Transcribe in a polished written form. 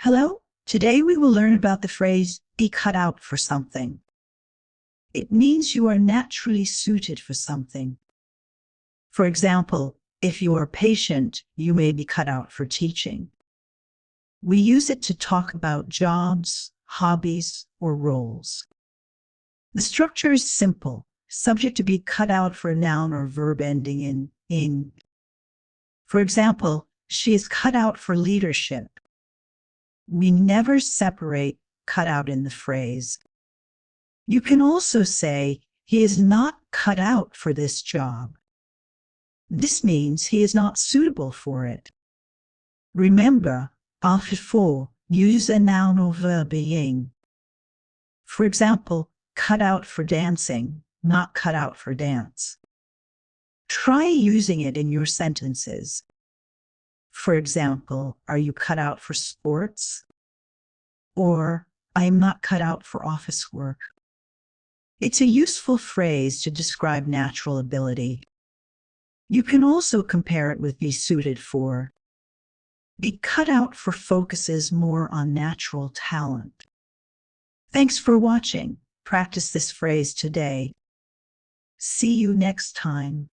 Hello, today we will learn about the phrase be cut out for something. It means you are naturally suited for something. For example, if you are a patient, you may be cut out for teaching. We use it to talk about jobs, hobbies, or roles. The structure is simple, subject to be cut out for a noun or verb ending in ing. For example, she is cut out for leadership. We never separate cut out in the phrase. You can also say, he is not cut out for this job. This means he is not suitable for it. Remember, after for, use a noun or verb ing. For example, cut out for dancing, not cut out for dance. Try using it in your sentences. For example, are you cut out for sports? Or, I am not cut out for office work. It's a useful phrase to describe natural ability. You can also compare it with be suited for. Be cut out for focuses more on natural talent. Thanks for watching. Practice this phrase today. See you next time.